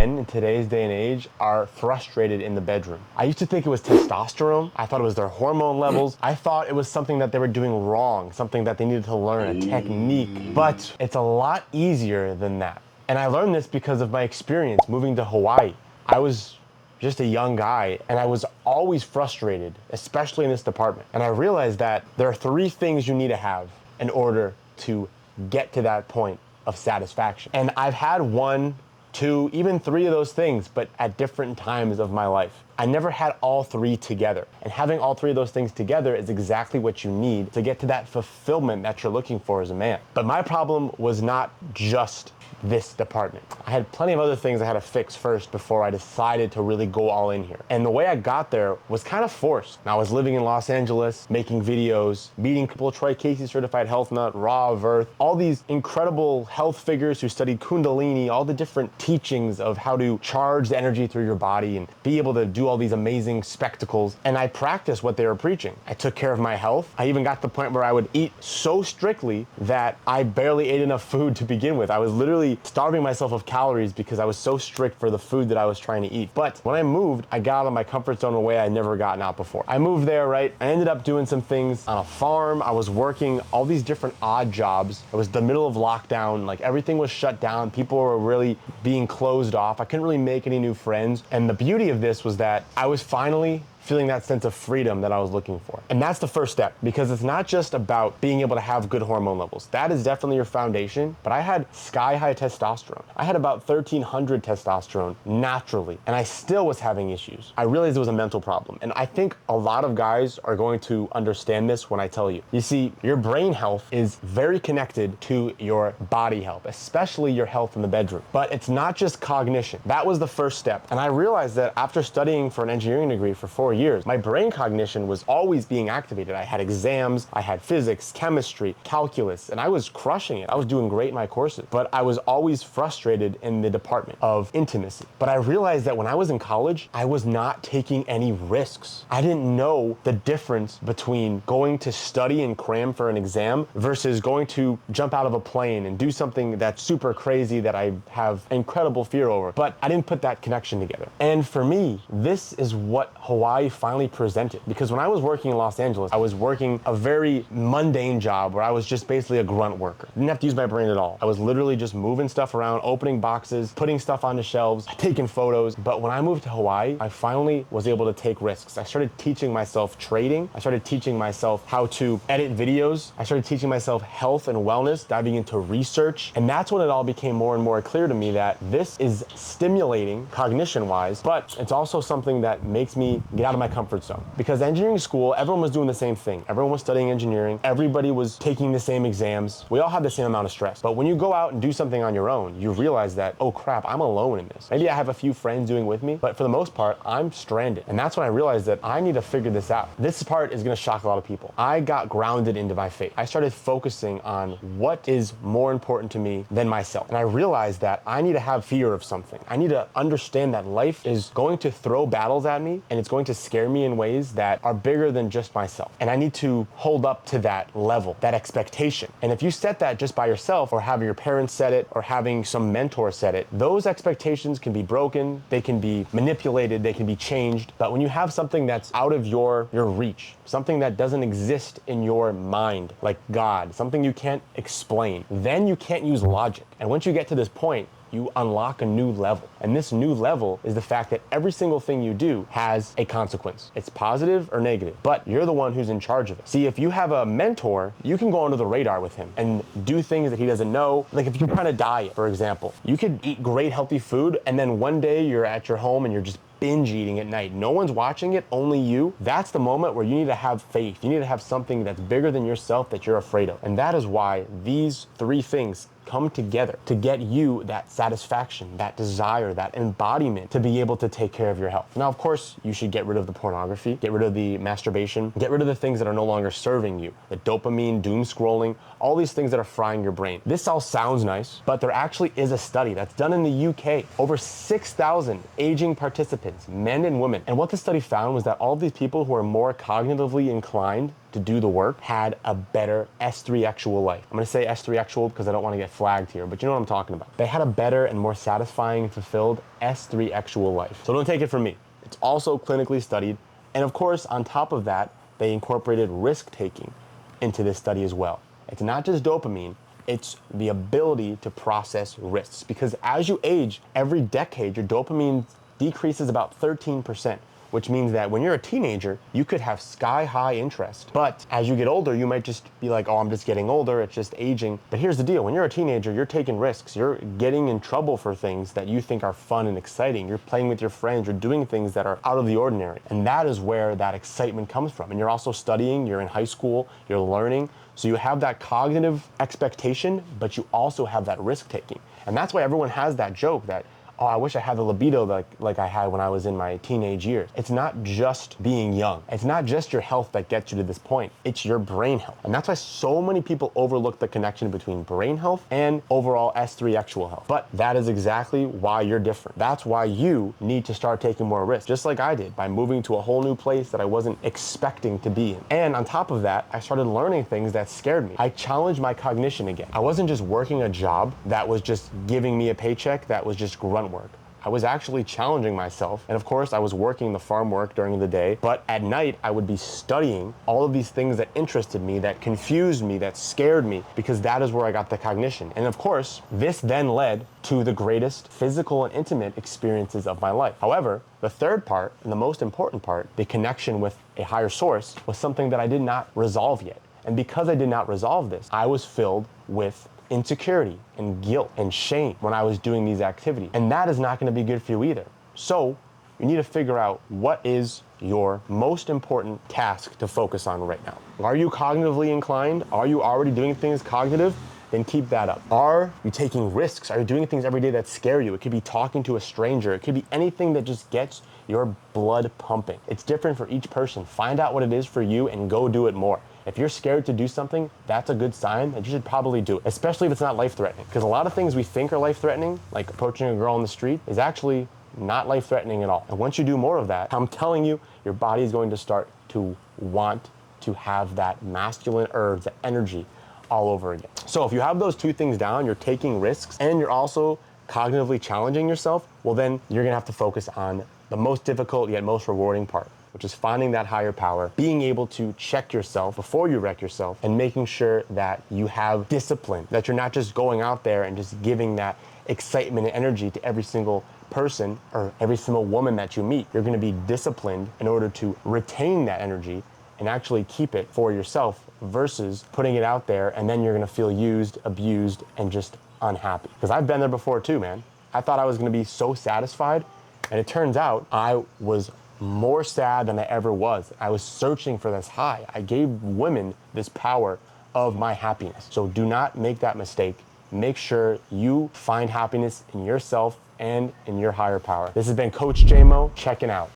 men in today's day and age are frustrated in the bedroom. I used to think it was testosterone. I thought it was their hormone levels. I thought it was something that they were doing wrong, something that they needed to learn, a technique. But it's a lot easier than that. And I learned this because of my experience moving to Hawaii. I was just a young guy, and I was always frustrated, especially in this department. And I realized that there are 3 things you need to have in order to get to that point of satisfaction. And I've had 1, 2, even 3 of those things, but at different times of my life. I never had all 3 together. And having all 3 of those things together is exactly what you need to get to that fulfillment that you're looking for as a man. But my problem was not just this department. I had plenty of other things I had to fix first before I decided to really go all in here. And the way I got there was kind of forced. I was living in Los Angeles, making videos, meeting people, Troy Casey certified health nut, Raw of Earth, all these incredible health figures who studied Kundalini, all the different teachings of how to charge the energy through your body and be able to do all these amazing spectacles. And I practiced what they were preaching. I took care of my health. I even got to the point where I would eat so strictly that I barely ate enough food to begin with. I was literally starving myself of calories because I was so strict for the food that I was trying to eat. But when I moved, I got out of my comfort zone in a way I'd never gotten out before. I moved there, right? I ended up doing some things on a farm. I was working all these different odd jobs. It was the middle of lockdown. Like everything was shut down. People were really being closed off. I couldn't really make any new friends. And the beauty of this was that I was finally feeling that sense of freedom that I was looking for. And that's the first step, because it's not just about being able to have good hormone levels. That is definitely your foundation, but I had sky high testosterone. I had about 1,300 testosterone naturally, and I still was having issues. I realized it was a mental problem. And I think a lot of guys are going to understand this when I tell you. You see, your brain health is very connected to your body health, especially your health in the bedroom. But it's not just cognition. That was the first step. And I realized that after studying for an engineering degree for 4 years, my brain cognition was always being activated. I had exams, I had physics, chemistry, calculus, and I was crushing it. I was doing great in my courses, but I was always frustrated in the department of intimacy. But I realized that when I was in college, I was not taking any risks. I didn't know the difference between going to study and cram for an exam versus going to jump out of a plane and do something that's super crazy that I have incredible fear over. But I didn't put that connection together. And for me, this is what Hawaii finally presented. Because when I was working in Los Angeles, I was working a very mundane job where I was just basically a grunt worker. Didn't have to use my brain at all. I was literally just moving stuff around, opening boxes, putting stuff onto shelves, taking photos. But when I moved to Hawaii, I finally was able to take risks. I started teaching myself trading. I started teaching myself how to edit videos. I started teaching myself health and wellness, diving into research. And that's when it all became more and more clear to me that this is stimulating cognition-wise, but it's also something that makes me get out of my comfort zone. Because engineering school, everyone was doing the same thing. Everyone was studying engineering. Everybody was taking the same exams. We all had the same amount of stress. But when you go out and do something on your own, you realize that, oh crap, I'm alone in this. Maybe I have a few friends doing with me, but for the most part, I'm stranded. And that's when I realized that I need to figure this out. This part is gonna shock a lot of people. I got grounded into my faith. I started focusing on what is more important to me than myself. And I realized that I need to have fear of something. I need to understand that life is going to throw battles at me, and it's going to scare me in ways that are bigger than just myself. And I need to hold up to that level, that expectation. And if you set that just by yourself, or having your parents set it, or having some mentor set it, those expectations can be broken, they can be manipulated, they can be changed. But when you have something that's out of your reach, something that doesn't exist in your mind, like God, something you can't explain, then you can't use logic. And once you get to this point, you unlock a new level. And this new level is the fact that every single thing you do has a consequence. It's positive or negative, but you're the one who's in charge of it. See, if you have a mentor, you can go under the radar with him and do things that he doesn't know. Like if you're trying to diet, for example, you could eat great healthy food, and then one day you're at your home and you're just binge eating at night. No one's watching it, only you. That's the moment where you need to have faith. You need to have something that's bigger than yourself that you're afraid of. And that is why these 3 things come together to get you that satisfaction, that desire, that embodiment to be able to take care of your health. Now, of course, you should get rid of the pornography, get rid of the masturbation, get rid of the things that are no longer serving you, the dopamine, doom scrolling, all these things that are frying your brain. This all sounds nice, but there actually is a study that's done in the UK, over 6,000 aging participants, men and women. And what the study found was that all of these people who are more cognitively inclined to do the work had a better S3 actual life. I'm gonna say S3 actual because I don't want to get flagged here, but you know what I'm talking about. They had a better and more satisfying and fulfilled S3 actual life. So don't take it from me. It's also clinically studied. And of course, on top of that, they incorporated risk taking into this study as well. It's not just dopamine, it's the ability to process risks. Because as you age, every decade, your dopamine decreases about 13%, which means that when you're a teenager, you could have sky high interest. But as you get older, you might just be like, oh, I'm just getting older, it's just aging. But here's the deal, when you're a teenager, you're taking risks. You're getting in trouble for things that you think are fun and exciting. You're playing with your friends, you're doing things that are out of the ordinary. And that is where that excitement comes from. And you're also studying, you're in high school, you're learning. So you have that cognitive expectation, but you also have that risk taking. And that's why everyone has that joke that, oh, I wish I had the libido like I had when I was in my teenage years. It's not just being young. It's not just your health that gets you to this point. It's your brain health. And that's why so many people overlook the connection between brain health and overall S3 actual health. But that is exactly why you're different. That's why you need to start taking more risks, just like I did by moving to a whole new place that I wasn't expecting to be in. And on top of that, I started learning things that scared me. I challenged my cognition again. I wasn't just working a job that was just giving me a paycheck that was just grunt work. I was actually challenging myself. And of course, I was working the farm work during the day, but at night, I would be studying all of these things that interested me, that confused me, that scared me, because that is where I got the cognition. And of course, this then led to the greatest physical and intimate experiences of my life. However, the third part, and the most important part, the connection with a higher source, was something that I did not resolve yet. And because I did not resolve this, I was filled with insecurity and guilt and shame when I was doing these activities. And that is not going to be good for you either. So you need to figure out what is your most important task to focus on right now. Are you cognitively inclined? Are you already doing things cognitive? Then keep that up. Are you taking risks? Are you doing things every day that scare you? It could be talking to a stranger. It could be anything that just gets your blood pumping. It's different for each person. Find out what it is for you and go do it more. If you're scared to do something, that's a good sign that you should probably do it, especially if it's not life-threatening. Because a lot of things we think are life-threatening, like approaching a girl on the street, is actually not life-threatening at all. And once you do more of that, I'm telling you, your body is going to start to want to have that masculine urge, that energy all over again. So if you have those two things down, you're taking risks and you're also cognitively challenging yourself, well then you're gonna have to focus on the most difficult yet most rewarding part, which is finding that higher power, being able to check yourself before you wreck yourself, and making sure that you have discipline, that you're not just going out there and just giving that excitement and energy to every single person or every single woman that you meet. You're gonna be disciplined in order to retain that energy and actually keep it for yourself versus putting it out there and then you're gonna feel used, abused, and just unhappy. Because I've been there before too, man. I thought I was gonna be so satisfied, and it turns out I was more sad than I ever was. I was searching for this high. I gave women this power of my happiness. So do not make that mistake. Make sure you find happiness in yourself and in your higher power. This has been Coach Jamo, checking out.